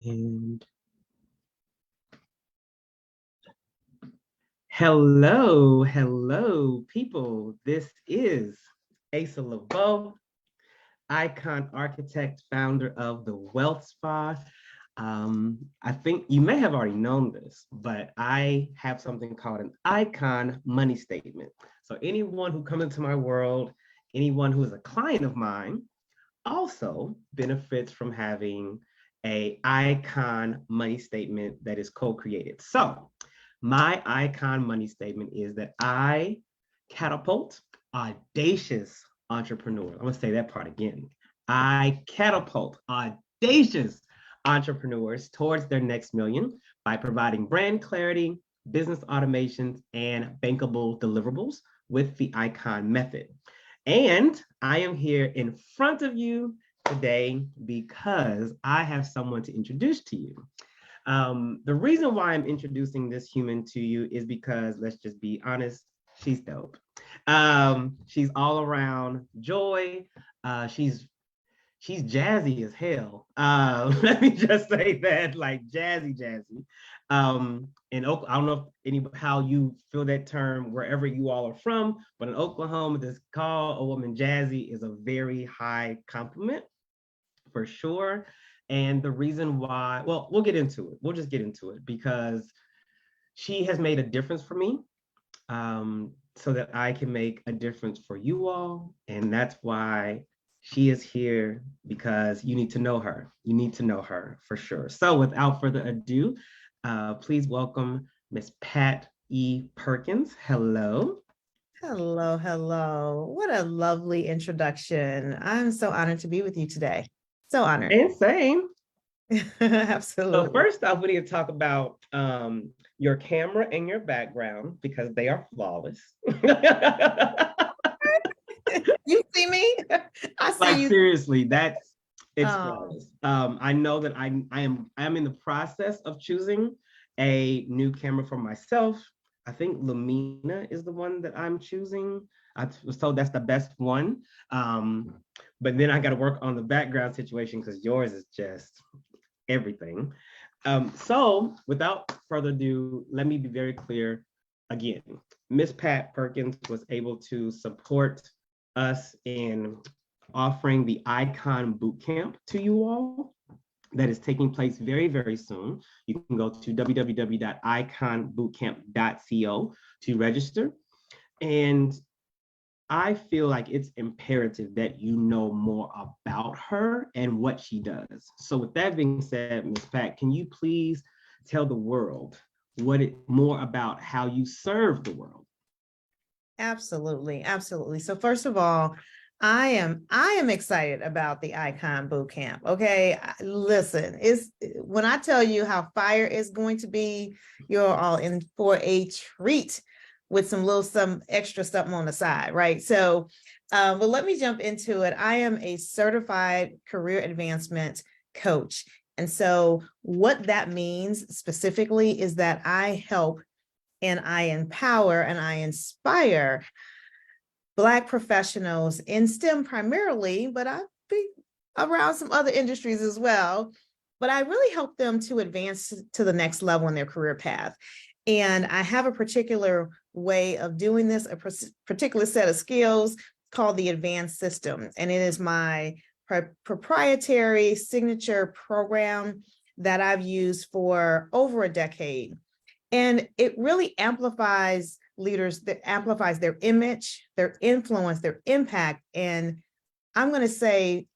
And hello, people. This is Asa Leveaux, icon architect, founder of the Wealth Spa. I think you may have already known this, but I have something called an icon money statement. So anyone who comes into my world, anyone who is a client of mine, also benefits from having a icon money statement that is co-created. So my icon money statement is that I catapult audacious entrepreneurs. I'm gonna say that part again. I catapult audacious entrepreneurs towards their next million by providing brand clarity, business automations, and bankable deliverables with the icon method. And I am here in front of you today because I have someone to introduce to you. The reason why I'm introducing this human to you is because, let's just be honest, she's dope. She's all around joy. She's jazzy as hell. Let me just say that, like jazzy. In Oklahoma, I don't know if how you feel that term wherever you all are from, but in Oklahoma, this call a woman jazzy is a very high compliment for sure. And the reason why, well, we'll get into it. We'll just get into it because she has made a difference for me, so that I can make a difference for you all. And that's why she is here, because you need to know her. You need to know her for sure. So without further ado, please welcome Miss Pat E Perkins. Hello. Hello. What a lovely introduction. I'm so honored to be with you today. So honored. And same. So Absolutely. first off, we need to talk about your camera and your background because they are flawless. You see me? I Like see you. seriously, it's Oh, flawless. I know that I am in the process of choosing a new camera for myself. I think Lumina is the one that I'm choosing. I was told that's the best one. But then I got to work on the background situation because yours is just everything. So without further ado, let me be very clear again. Miss Pat Perkins was able to support us in offering the Icon Bootcamp to you all that is taking place very soon. You can go to www.iconbootcamp.co to register. And I feel like it's imperative that you know more about her and what she does. So with that being said, Ms. Pat, can you please tell the world more about how you serve the world? absolutely. So first of all, I am excited about the Icon Bootcamp. Okay. Listen, it's when I tell you how fire is going to be, you're all in for a treat with some extra something on the side, right? So but let me jump into it. I am a certified career advancement coach. And so what that means specifically is that I help and I empower and I inspire Black professionals in STEM primarily, but I've been around some other industries as well. But I really help them to advance to the next level in their career path. And I have a particular way of doing this, a particular set of skills called the advanced system. And it is my proprietary signature program that I've used for over a decade. And it really amplifies leaders, that amplifies their image, their influence, their impact, and I'm going to say,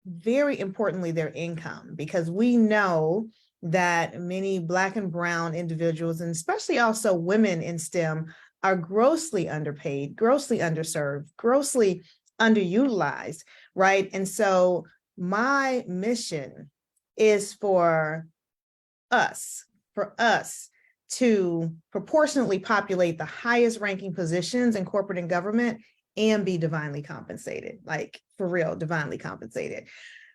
very importantly, their income, because we know that many Black and Brown individuals, and especially also women in STEM, are grossly underpaid, grossly underserved, grossly underutilized, right? And so my mission is for us to proportionately populate the highest ranking positions in corporate and government and be divinely compensated, like for real, divinely compensated.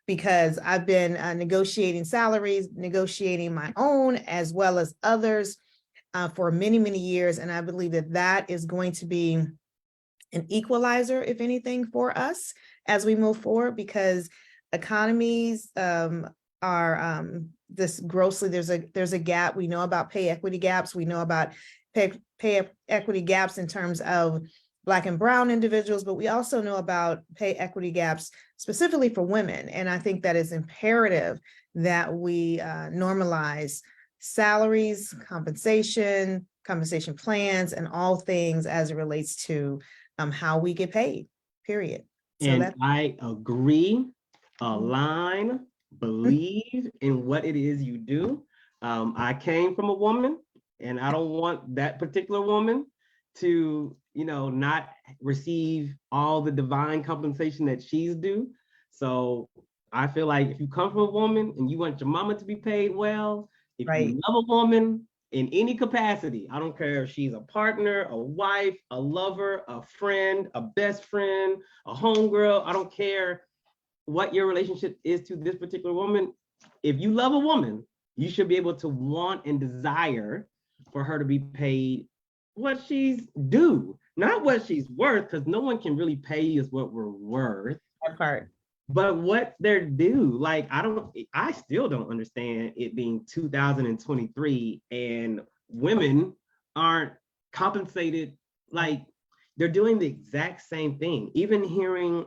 Because I've been negotiating salaries, negotiating my own as well as others for many years. And I believe that that is going to be an equalizer, if anything, for us as we move forward, because economies are this grossly, there's a gap. We know about pay equity gaps. We know about pay equity gaps in terms of Black and brown individuals, but we also know about pay equity gaps specifically for women. And I think that is imperative that we normalize salaries, compensation plans, and all things as it relates to how we get paid, period. So And I agree, align, believe in what it is you do. I came from a woman, and I don't want that particular woman to, not receive all the divine compensation that she's due. So I feel like if you come from a woman and you want your mama to be paid well, if you love a woman in any capacity, I don't care if she's a partner, a wife, a lover, a friend, a best friend, a homegirl, I don't care what your relationship is to this particular woman. If you love a woman, you should be able to want and desire for her to be paid what she's due, not what she's worth, because no one can really pay us what we're worth. That part. But what they're due. Like, I still don't understand it being 2023 and women aren't compensated. Like, they're doing the exact same thing. Even hearing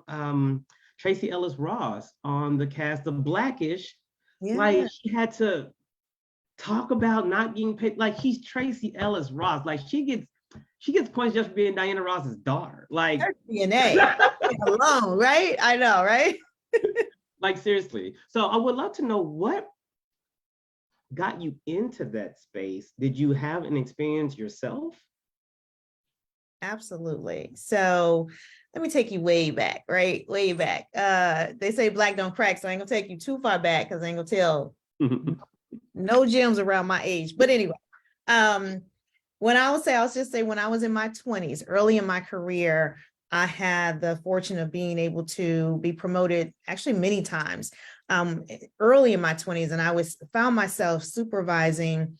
Tracy Ellis Ross on the cast of Blackish, like, she had to talk about not getting paid. Like, she's Tracy Ellis Ross. Like, she gets points just for being Diana Ross's daughter. Like, her DNA alone, right? I know, right? Like, seriously. So I would love to know what got you into that space. Did you have an experience yourself? Absolutely. So let me take you way back, right? Way back. They say black don't crack, so I ain't gonna take you too far back because I ain't gonna tell no gems around my age. But anyway, when I was in my 20s, early in my career, I had the fortune of being able to be promoted actually many times early in my 20s. And I found myself supervising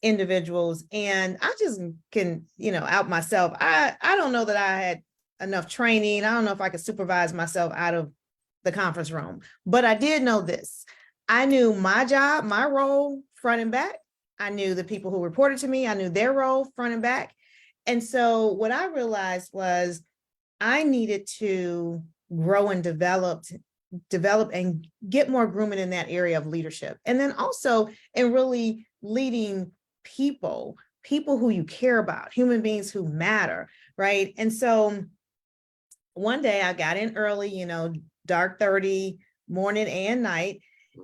individuals, and I just can, out myself. I don't know that I had enough training. I don't know if I could supervise myself out of the conference room, but I did know this. I knew my job, my role front and back. I knew the people who reported to me. I knew their role front and back. And so what I realized was I needed to grow and develop and get more grooming in that area of leadership. And then also in really leading people who you care about, human beings who matter, right? And so one day I got in early, dark 30, morning and night,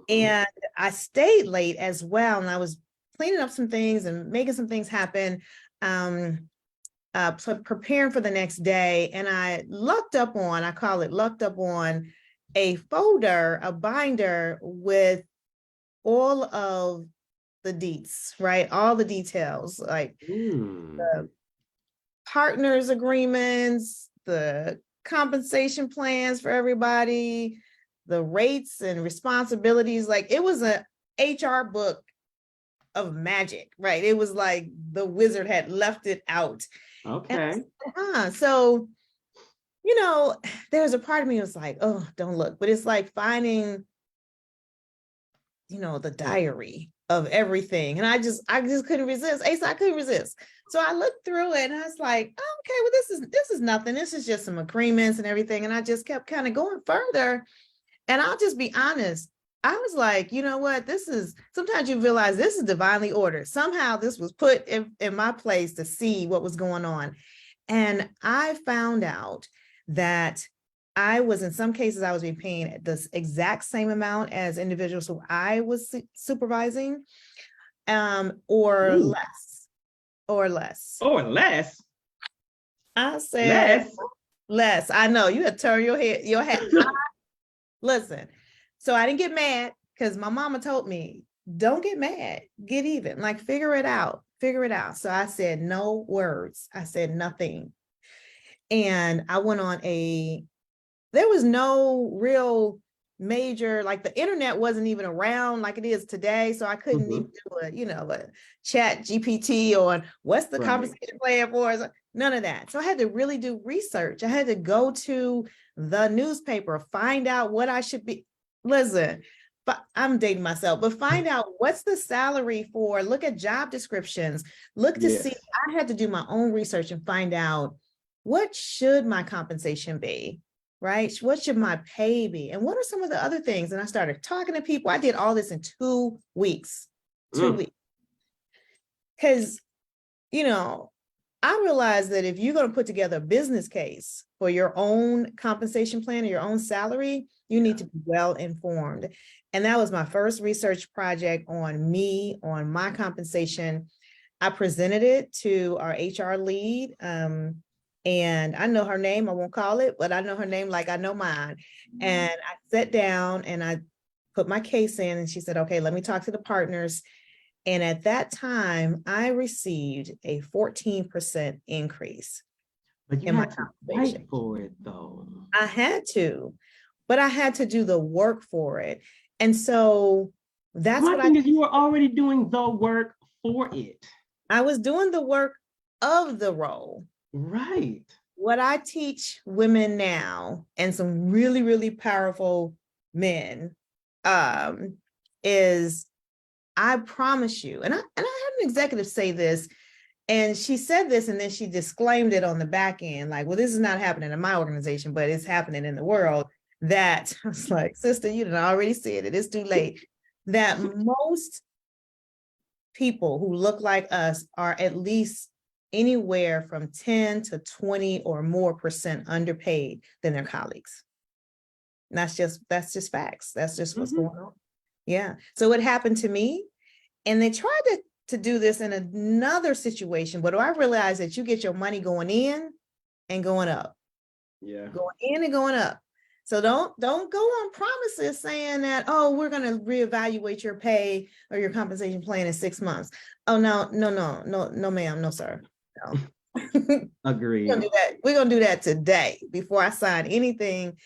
and I stayed late as well. And I was cleaning up some things and making some things happen, preparing for the next day. And I lucked up on a folder, a binder with all of the deets, right? All the details, like the partners agreements, the compensation plans for everybody, the rates and responsibilities. Like, it was a HR book of magic, right? It was like the wizard had left it out. Okay. So, there's a part of me that was like, oh, don't look. But it's like finding, the diary of everything. And I just couldn't resist. Asa, I couldn't resist. So I looked through it and I was like, oh, okay, well, this is nothing. This is just some agreements and everything. And I just kept kind of going further. And I'll just be honest. I was like, you know what? Sometimes you realize this is divinely ordered. Somehow this was put in my place to see what was going on. And I found out that in some cases, I was being paid the exact same amount as individuals who I was supervising, or less. I said less. I know you had to turn your head. Listen, so I didn't get mad because my mama told me, don't get mad, get even, like, figure it out. So I said no words. I said nothing. And I went on there was no real major, like, the internet wasn't even around like it is today. So I couldn't even do a chat GPT on what's the conversation plan for. None of that. So I had to really do research. I had to go to the newspaper, find out what I should be. Listen, but I'm dating myself, but find out what's the salary for, look at job descriptions, look to see. Yes. I had to do my own research and find out what should my compensation be, right? What should my pay be? And what are some of the other things? And I started talking to people. I did all this in 2 weeks, 2 weeks. Because, you know, I realized that if you're going to put together a business case for your own compensation plan or your own salary, you need to be well informed. And that was my first research project on me, on my compensation. I presented it to our HR lead. And I know her name, I won't call it, but I know her name like I know mine. And I sat down and I put my case in, and she said, okay, let me talk to the partners. And at that time, I received a 14% increase But you in my had to compensation. fight for it though. I had to, but I had to do the work for it. And so that's My what thing is, you were already doing the work for it. I was doing, the work of the role. Right. What I teach women now, and some really, really powerful men, is I promise you, and I had an executive say this, and she said this, and then she disclaimed it on the back end, like, well, this is not happening in my organization, but it's happening in the world. That I was like, sister, you done already said it, it's too late. That most people who look like us are at least anywhere from 10 to 20 or more % underpaid than their colleagues. And that's just facts. That's just what's going on. Yeah. So it happened to me, and they tried to do this in another situation, but I realized that you get your money going in and going up. Yeah. Going in and going up. So don't go on promises saying that, oh, we're going to reevaluate your pay or your compensation plan in 6 months. Oh, no, ma'am, no, sir. No. Agreed. We're gonna do that today before I sign anything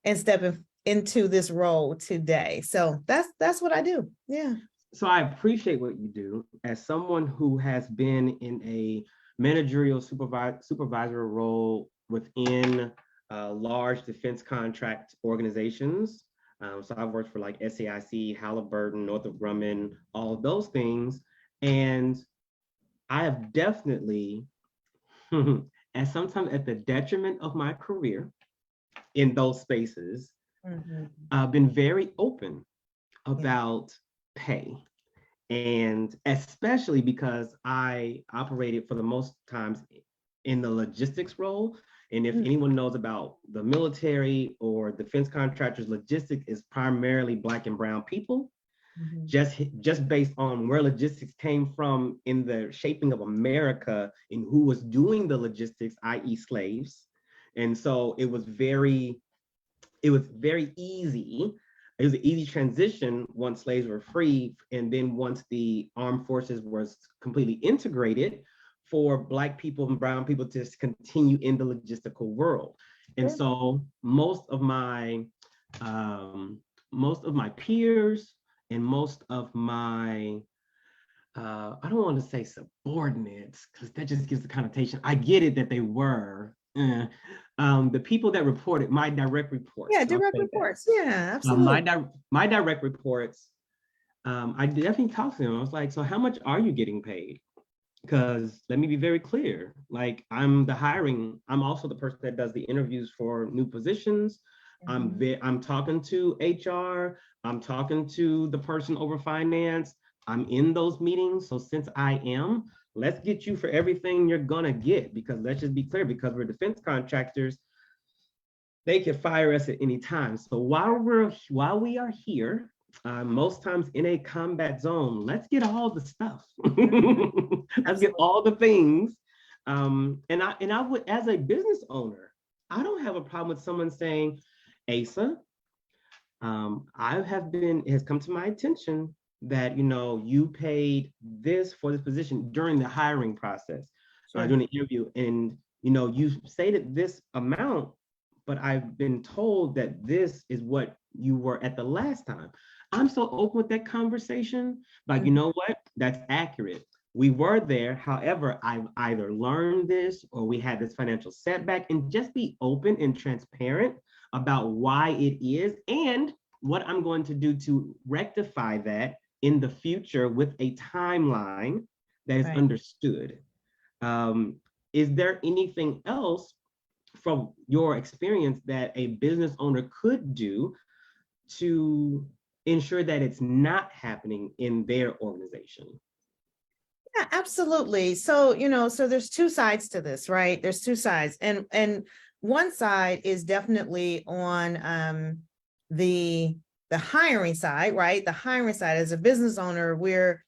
and step into this role today. So that's what I do. Yeah. So I appreciate what you do. As someone who has been in a managerial supervisor role within large defense contract organizations. So I've worked for like SAIC, Halliburton, Northrop Grumman, all of those things. And I have definitely, and sometimes at the detriment of my career in those spaces, been very open about pay. And especially because I operated for the most times in the logistics role. And if anyone knows about the military or defense contractors, logistics is primarily Black and brown people. Just based on where logistics came from in the shaping of America and who was doing the logistics, i.e. slaves. And so it was very easy. It was an easy transition once slaves were free, and then once the armed forces was completely integrated, for Black people and brown people to continue in the logistical world. And so most of my peers and most of my I don't want to say subordinates, because that just gives the connotation. I get it that they were the people that reported, my direct reports. Yeah, direct reports. Yeah, absolutely. My direct reports, I definitely talked to them. I was like, so how much are you getting paid? Because let me be very clear, like I'm also the person that does the interviews for new positions. I'm talking to HR, I'm talking to the person over finance, I'm in those meetings. So since I am, let's get you for everything you're gonna get, because let's just be clear, because we're defense contractors, they can fire us at any time. So while we are here, most times in a combat zone, let's get all the stuff. Let's get all the things. And I would, as a business owner, I don't have a problem with someone saying, Asa, it has come to my attention that you paid this for this position during the hiring process, during the interview, and you stated this amount, but I've been told that this is what you were at the last time. I'm so open with that conversation. Like, you know what? That's accurate. We were there. However, I've either learned this or we had this financial setback, and just be open and transparent about why it is. And what I'm going to do to rectify that in the future with a timeline that is Right. understood. Um, is there anything else from your experience that a business owner could do to ensure that it's not happening in their organization? Yeah, absolutely. So, so there's two sides to this, right? There's two sides. And one side is definitely on the the hiring side, right? The hiring side as a business owner, we're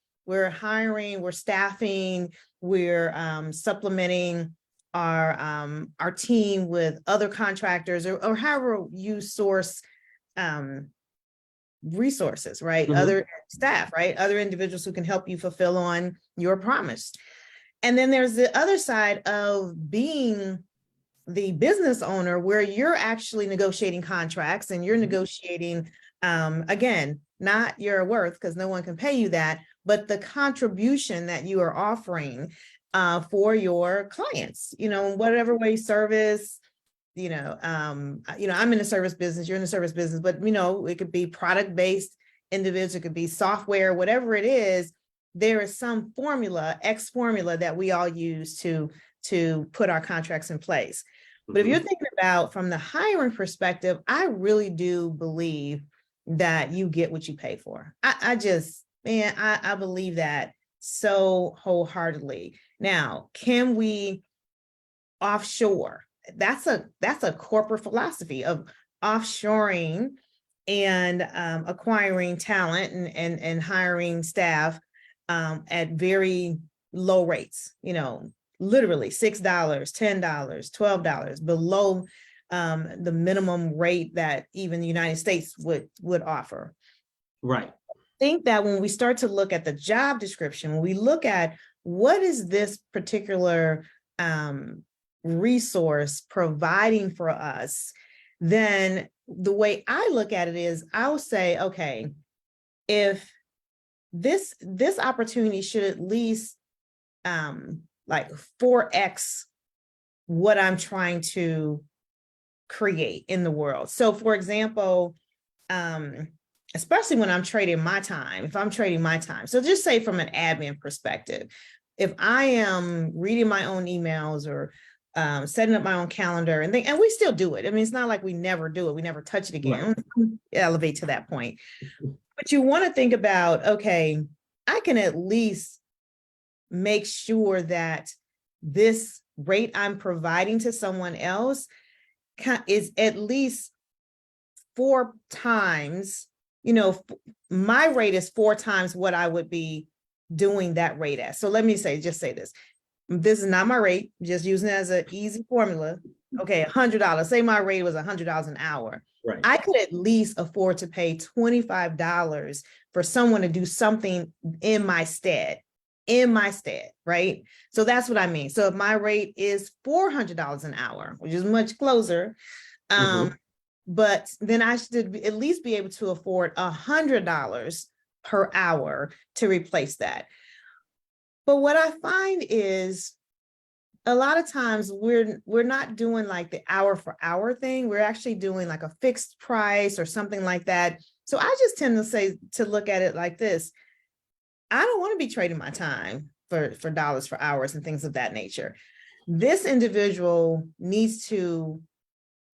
hiring, we're staffing, we're supplementing our team with other contractors or however you source um resources, right? Other staff, right? Other individuals who can help you fulfill on your promise. And then there's the other side of being the business owner where you're actually negotiating contracts and you're negotiating, again, not your worth because no one can pay you that, but the contribution that you are offering for your clients, whatever way service, I'm in the service business, you're in the service business, but it could be product-based individuals, it could be software, whatever it is, there is some formula, X formula that we all use to put our contracts in place. But if you're thinking about from the hiring perspective, I really do believe that you get what you pay for. I believe that so wholeheartedly. Now, can we offshore? That's a corporate philosophy of offshoring and acquiring talent and hiring staff at very low rates, literally $6, $10, $12 below the minimum rate that even the United States would offer. Right. I think that when we start to look at the job description, when we look at what is this particular resource providing for us, then the way I look at it is I'll say, okay, if this opportunity should at least like 4x what I'm trying to create in the world. So for example, especially when I'm trading my time, if I'm trading my time. So just say from an admin perspective, if I am reading my own emails or setting up my own calendar and we still do it. I mean, it's not like we never do it. We never touch it again. Right. Elevate to that point. But you want to think about, okay, I can at least make sure that this rate I'm providing to someone else is at least 4 times, my rate is 4 times what I would be doing that rate at. So let me just say this. This is not my rate, just using it as an easy formula. Okay, $100. Say my rate was $100 an hour. Right. I could at least afford to pay $25 for someone to do something in my stead, right? So that's what I mean. So if my rate is $400 an hour, which is much closer, but then I should at least be able to afford $100 per hour to replace that. But what I find is a lot of times we're not doing like the hour for hour thing. We're actually doing like a fixed price or something like that. So I just tend to look at it like this. I don't want to be trading my time for dollars for hours and things of that nature. This individual needs to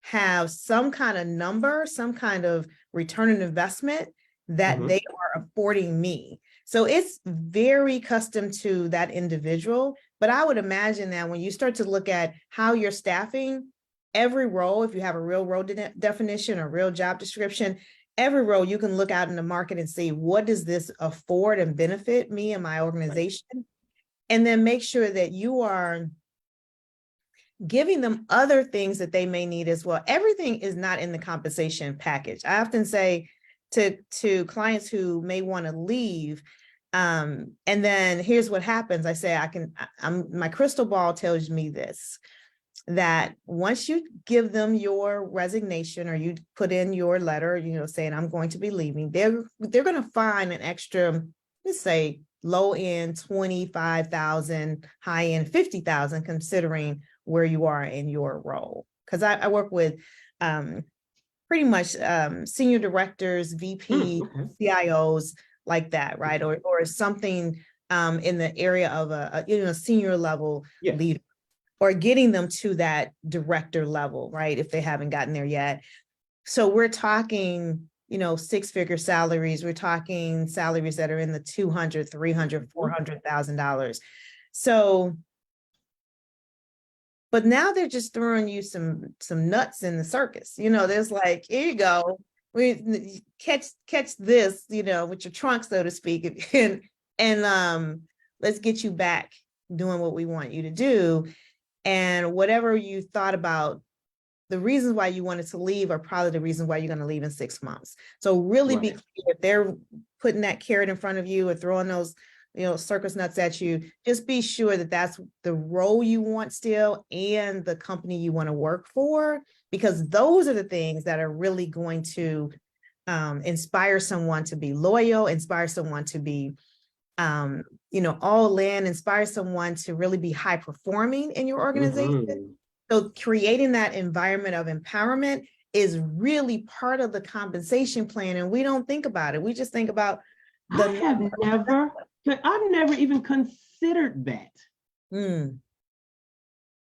have some kind of number, some kind of return on investment that they are affording me. So it's very custom to that individual. But I would imagine that when you start to look at how you're staffing every role, if you have a real role definition or real job description, every role you can look out in the market and see what does this afford and benefit me and my organization, and then make sure that you are giving them other things that they may need as well. Everything is not in the compensation package. I often say to clients who may want to leave, and then here's what happens. I say, my crystal ball tells me this, that once you give them your resignation or you put in your letter, saying I'm going to be leaving, they're going to find an extra, let's say low end 25,000, high end 50,000, considering where you are in your role. Because I work with pretty much senior directors, VP, Okay. CIOs, like that, right? Or something in the area of a senior level Yes. leader, or getting them to that director level, right? If they haven't gotten there yet. So we're talking, six-figure salaries. We're talking salaries that are in the $200, $300, $400,000. So, but now they're just throwing you some nuts in the circus. There's like, here you go. We catch this, with your trunk, so to speak, and let's get you back doing what we want you to do. And whatever you thought about, the reasons why you wanted to leave are probably the reasons why you're going to leave in 6 months. So really be clear, if they're putting that carrot in front of you or throwing those, circus nuts at you, just be sure that that's the role you want still and the company you want to work for, because those are the things that are really going to inspire someone to be loyal, inspire someone to be all in, inspire someone to really be high performing in your organization. So creating that environment of empowerment is really part of the compensation plan. And we don't think about it. We just think about I've never even considered that.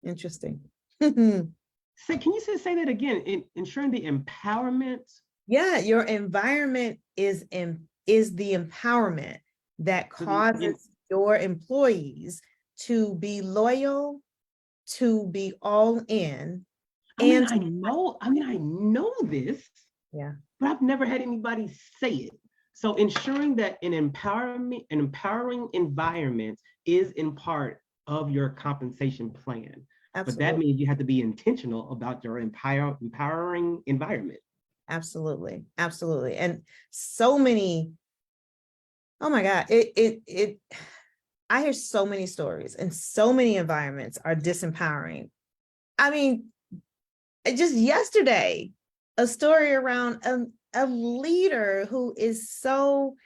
Interesting. Say, can you say that again? Ensuring the empowerment? Yeah, your environment is the empowerment that causes your employees to be loyal, to be all in. I know this, yeah, but I've never had anybody say it. So ensuring that an empowering environment is in part of your compensation plan. Absolutely. But that means you have to be intentional about your empowering environment. Absolutely. Absolutely. And so many, oh my God, I hear so many stories, and so many environments are disempowering. I mean, just yesterday, a story around a leader who is so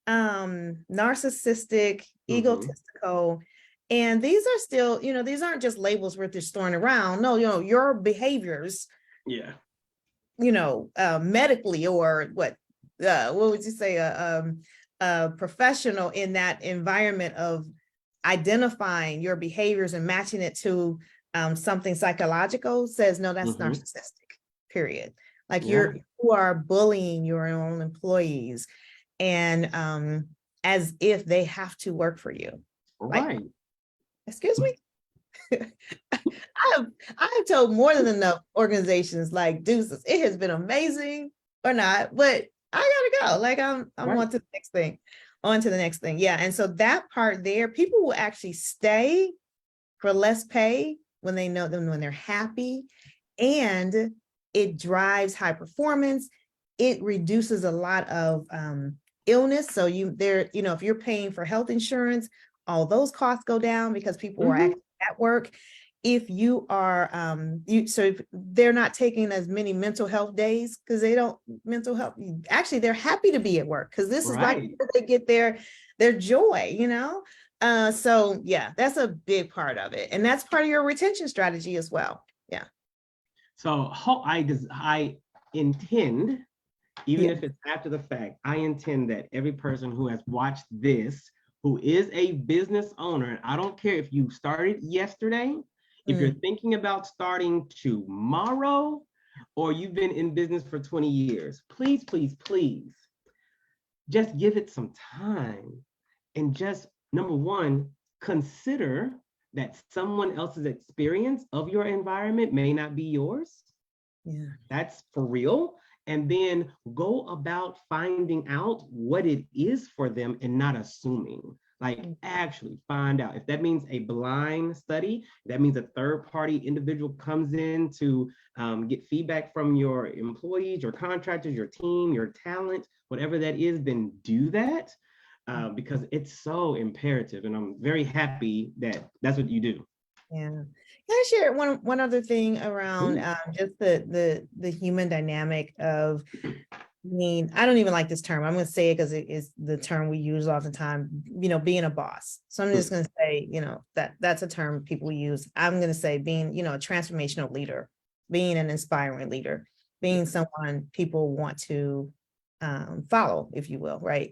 narcissistic, egotistical. And these are still, these aren't just labels we're just throwing around. No, your behaviors, medically, or what would you say, a professional in that environment of identifying your behaviors and matching it to something psychological says, no, that's narcissistic, period. Like you are bullying your own employees, and as if they have to work for you. Right. Like, excuse me. I have told more than enough organizations, like, deuces, it has been amazing or not, but I gotta go. Like I'm on to the next thing. On to the next thing. Yeah. And so that part there, people will actually stay for less pay when they know them, when they're happy, and it drives high performance. It reduces a lot of illness. So if you're paying for health insurance, all those costs go down because people are actually at work. If you are, if they're not taking as many mental health days because mental health, actually, they're happy to be at work because this is like where they get their joy, So yeah, that's a big part of it. And that's part of your retention strategy as well. Yeah. So I intend, even if it's after the fact, I intend that every person who has watched this, who is a business owner, I don't care if you started yesterday, if you're thinking about starting tomorrow, or you've been in business for 20 years, please, please, please, just give it some time. And just, number one, consider that someone else's experience of your environment may not be yours. Yeah. That's for real. And then go about finding out what it is for them and not assuming. Like, actually find out. If that means a blind study, that means a third-party individual comes in to get feedback from your employees, your contractors, your team, your talent, whatever that is, then do that, because it's so imperative. And I'm very happy that that's what you do. Yeah. Can I share one other thing around just the human dynamic of I don't even like this term. I'm going to say it because it is the term we use all the time, being a boss. So I'm just going to say, that's a term people use. I'm going to say being, a transformational leader, being an inspiring leader. being someone people want to follow, if you will, right?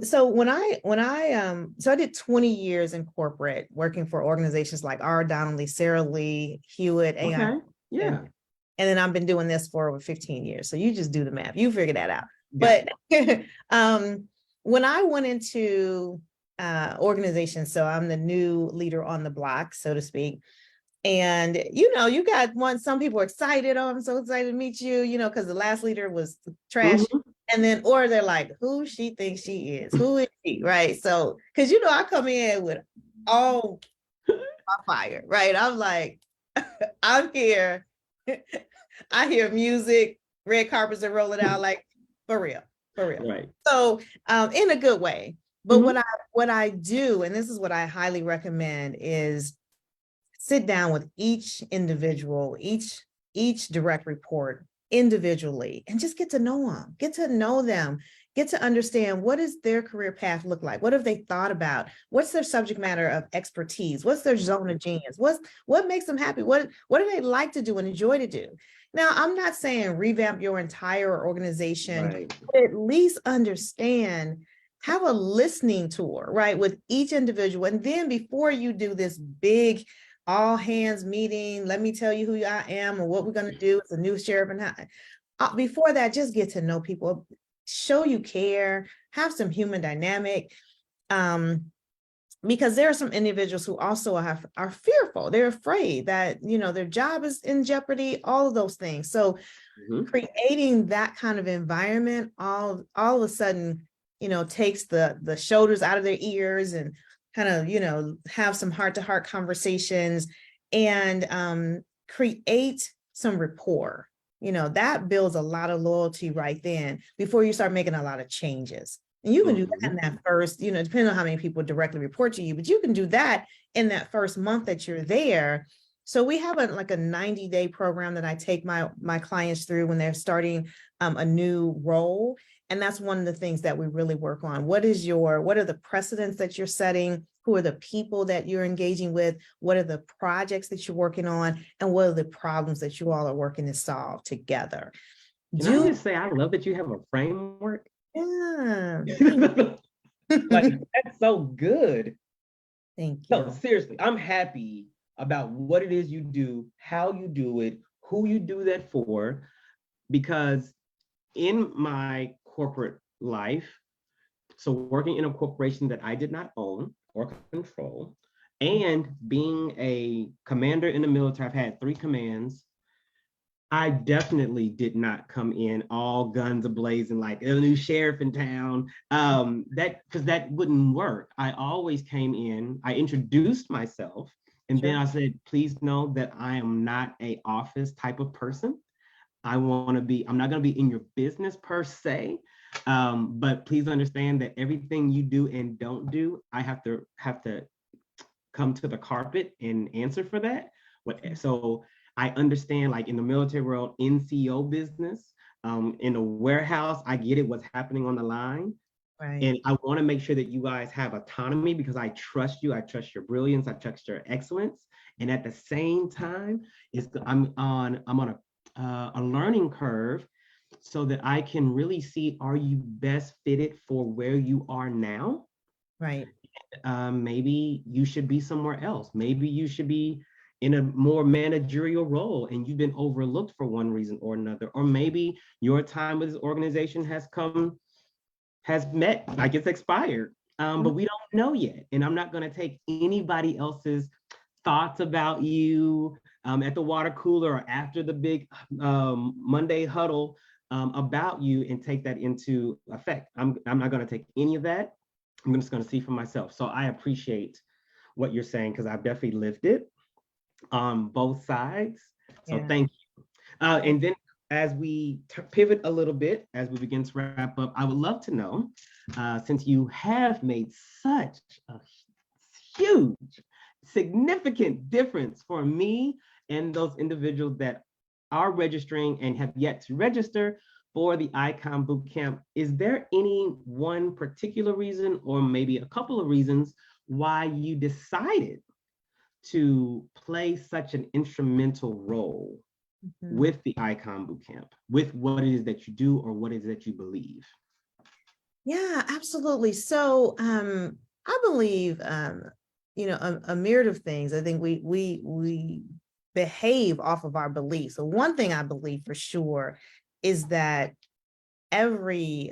So so I did 20 years in corporate, working for organizations like R. Donnelley, Sara Lee, Hewitt, AI. Okay. Yeah. And then I've been doing this for over 15 years. So you just do the math, you figure that out. Got But when I went into organizations, so I'm the new leader on the block, so to speak. And you got some people are excited. Oh, I'm so excited to meet you, because the last leader was trash. And then, or they're like, who she thinks she is, who is she, right? So, because I come in with all my fire, right? I'm like, I'm here. I hear music, red carpets are rolling out, like for real. Right. So, in a good way. But what I do, and this is what I highly recommend, is sit down with each individual, each direct report individually, and just get to know them, get to understand what does their career path look like, what have they thought about, what's their subject matter of expertise, what's their zone of genius, what makes them happy, what do they like to do and enjoy to do. Now, I'm not saying revamp your entire organization, Right. but at least understand, have a listening tour, right, with each individual. And then before you do this big all hands meeting, let me tell you who I am and what we're going to do as a new sheriff, and before that, just get to know people, show you care, have some human dynamic, because there are some individuals who also are fearful. They're afraid that their job is in jeopardy, all of those things. So creating that kind of environment all of a sudden takes the shoulders out of their ears, and kind of have some heart-to-heart conversations, and create some rapport. That builds a lot of loyalty right then before you start making a lot of changes. And you can do that in that first, depending on how many people directly report to you, but you can do that in that first month that you're there. So we have a 90-day program that I take my clients through when they're starting a new role. And that's one of the things that we really work on. What are the precedents that you're setting? Who are the people that you're engaging with? What are the projects that you're working on? And what are the problems that you all are working to solve together? Can I just say, I love that you have a framework. Yeah. That's so good. Thank you. No, seriously, I'm happy about what it is you do, how you do it, who you do that for, because in my corporate life, so working in a corporation that I did not own or control, and being a commander in the military, I've had 3 commands. I definitely did not come in all guns a-blazing like a new sheriff in town. Because that wouldn't work. I always came in, I introduced myself, and then I said, please know that I am not an office type of person. I'm not gonna be in your business per se, but please understand that everything you do and don't do, I have to come to the carpet and answer for that. So I understand, like in the military world, NCO business, in a warehouse, I get it, what's happening on the line. Right. And I want to make sure that you guys have autonomy because I trust you. I trust your brilliance. I trust your excellence. And at the same time, I'm on a learning curve so that I can really see, are you best fitted for where you are now? Right. Maybe you should be somewhere else. Maybe you should be in a more managerial role and you've been overlooked for one reason or another. Or maybe your time with this organization has met, like it's expired, but we don't know yet. And I'm not going to take anybody else's thoughts about you at the water cooler or after the big Monday huddle about you and take that into effect. I'm not going to take any of that. I'm just going to see for myself. So I appreciate what you're saying because I've definitely lived it on both sides. So thank you. And then as we pivot a little bit, as we begin to wrap up, I would love to know, since you have made such a huge, significant difference for me and those individuals that are registering and have yet to register for the Icon Bootcamp, is there any one particular reason or maybe a couple of reasons why you decided to play such an instrumental role Mhm. with the Icon Bootcamp, with what it is that you do or what it is that you believe? Yeah, absolutely. So I believe a myriad of things. I think we behave off of our beliefs. So one thing I believe for sure is that every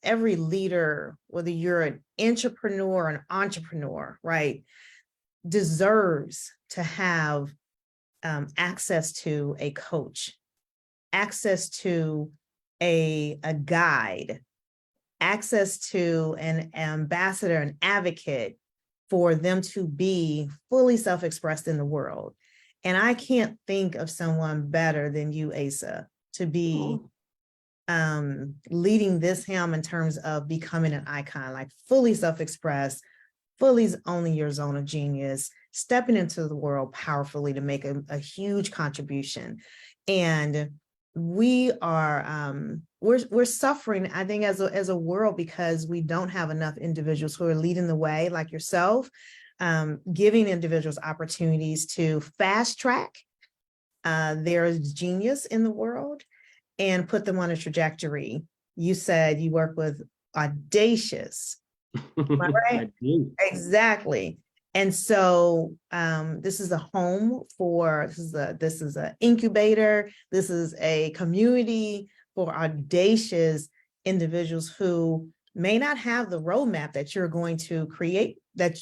leader, whether you're an entrepreneur or an entrepreneur, right, deserves to have access to a coach, access to a guide, access to an ambassador, an advocate for them to be fully self-expressed in the world. And I can't think of someone better than you, Asa, to be leading this helm in terms of becoming an icon, like fully self-expressed, fully owning your zone of genius, stepping into the world powerfully to make a huge contribution. And we are we're suffering, I think, as a world, because we don't have enough individuals who are leading the way, like yourself, giving individuals opportunities to fast track their genius in the world and put them on a trajectory. You said you work with audacious, right? I do. Exactly. And so this is a home for, this is an incubator. This is a community for audacious individuals who may not have the roadmap that you're going to create, that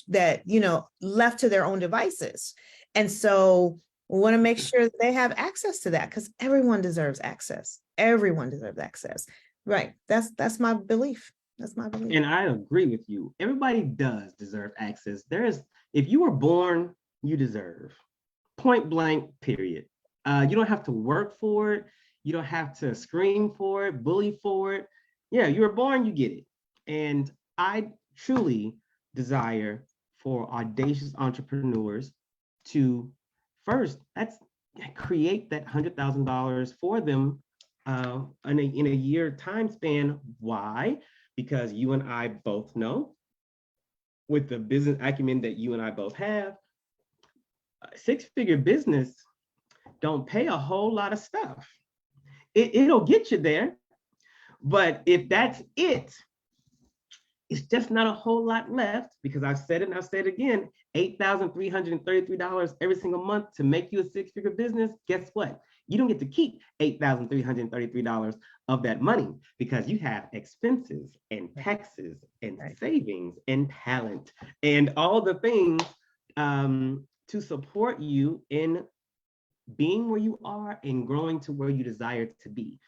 left to their own devices. And so we want to make sure that they have access to that, because everyone deserves access. Everyone deserves access. Right. That's my belief. That's my belief. And I agree with you. Everybody does deserve access. If you were born, you deserve. Point blank, period. You don't have to work for it. You don't have to scream for it, bully for it. Yeah, you were born, you get it. And I truly desire for audacious entrepreneurs to first, that's create that $100,000 for them in a year time span. Why? Because you and I both know, with the business acumen that you and I both have, a six-figure business don't pay a whole lot of stuff. It'll get you there, but if that's it, it's just not a whole lot left, because I've said it and I'll say it again, $8,333 every single month to make you a six-figure business. Guess what? You don't get to keep $8,333 of that money, because you have expenses and taxes and savings and talent and all the things to support you in being where you are and growing to where you desire to be.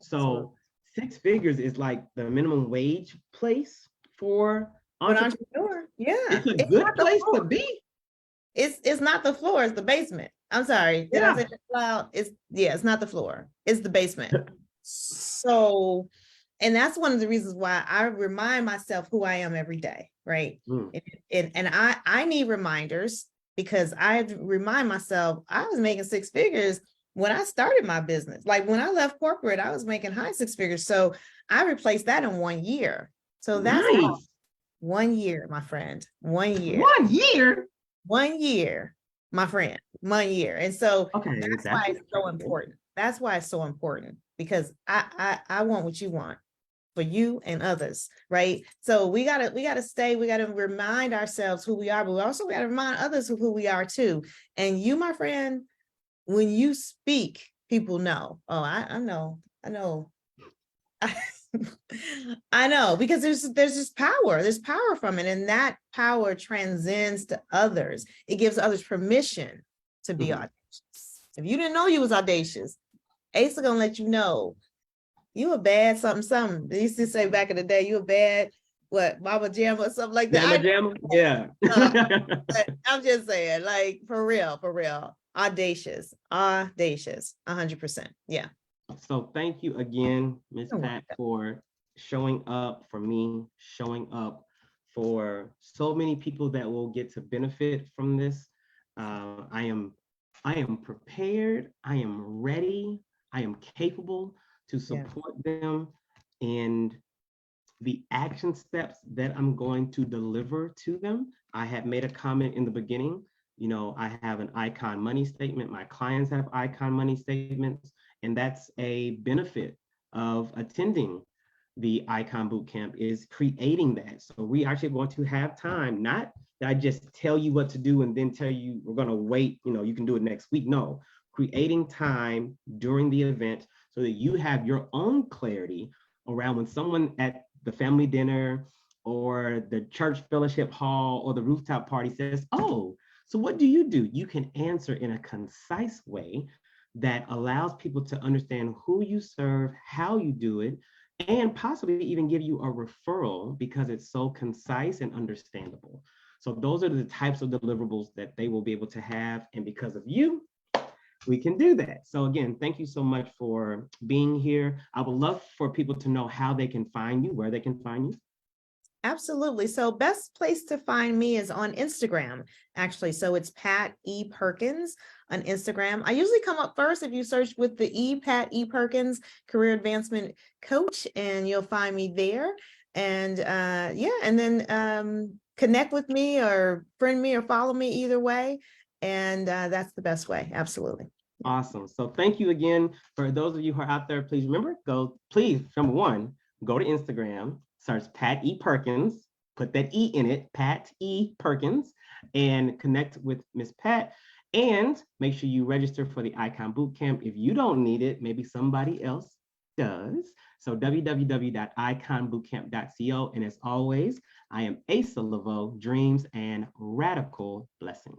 So six figures is like the minimum wage place for entrepreneurs. Yeah, It's a it's good not the place to floor. be. It's not the floor, it's the basement. I'm sorry, did I say that loud? It's not the floor, it's the basement. So, and that's one of the reasons why I remind myself who I am every day, right? And I need reminders, because I remind myself I was making six figures when I started my business. Like when I left corporate, I was making high six figures. So I replaced that in 1 year. So that's Nice. 1 year, my friend. 1 year. 1 year. 1 year, my friend. 1 year. And so Okay, that's why it's so important. That's why it's so important, because I want what you want for you and others, right? So we gotta remind ourselves who we are, but we also gotta remind others of who we are too. And you, my friend, when you speak, people know. Oh, I know. I know, because there's this power. There's power from it, and that power transcends to others. It gives others permission to be audacious. If you didn't know you was audacious, Asa gonna let you know you a bad something. They used to say back in the day, you a bad Mama Jam or something like that. Jamma. Yeah. But I'm just saying, like, for real, audacious, 100%. Yeah. So thank you again, Ms. Pat, for showing up for me, showing up for so many people that will get to benefit from this. I am prepared. I am ready. I am capable to support them and the action steps that I'm going to deliver to them. I had made a comment in the beginning I have an Icon money statement. My clients have Icon money statements, and that's a benefit of attending the Icon Bootcamp is creating that. So we actually going to have time, not that I just tell you what to do and then tell you we're going to wait, you can do it next week. No, creating time during the event so that you have your own clarity around when someone at the family dinner or the church fellowship hall or the rooftop party says, oh, so what do? You can answer in a concise way that allows people to understand who you serve, how you do it, and possibly even give you a referral because it's so concise and understandable. So those are the types of deliverables that they will be able to have. And because of you, we can do that. So again, thank you so much for being here. I would love for people to know how they can find you, where they can find you. Absolutely. So best place to find me is on Instagram, actually. So it's Pat E Perkins on Instagram. I usually come up first if you search with the E, Pat E Perkins, Career Advancement Coach, and you'll find me there. And and then connect with me or friend me or follow me either way. And that's the best way. Absolutely. Awesome. So thank you again. For those of you who are out there, please remember, please, number one, go to Instagram, search Pat E. Perkins, put that E in it, Pat E. Perkins, and connect with Miss Pat. And make sure you register for the Icon Bootcamp. If you don't need it, maybe somebody else does. So www.iconbootcamp.co. And as always, I am Asa Leveaux, dreams and radical blessings.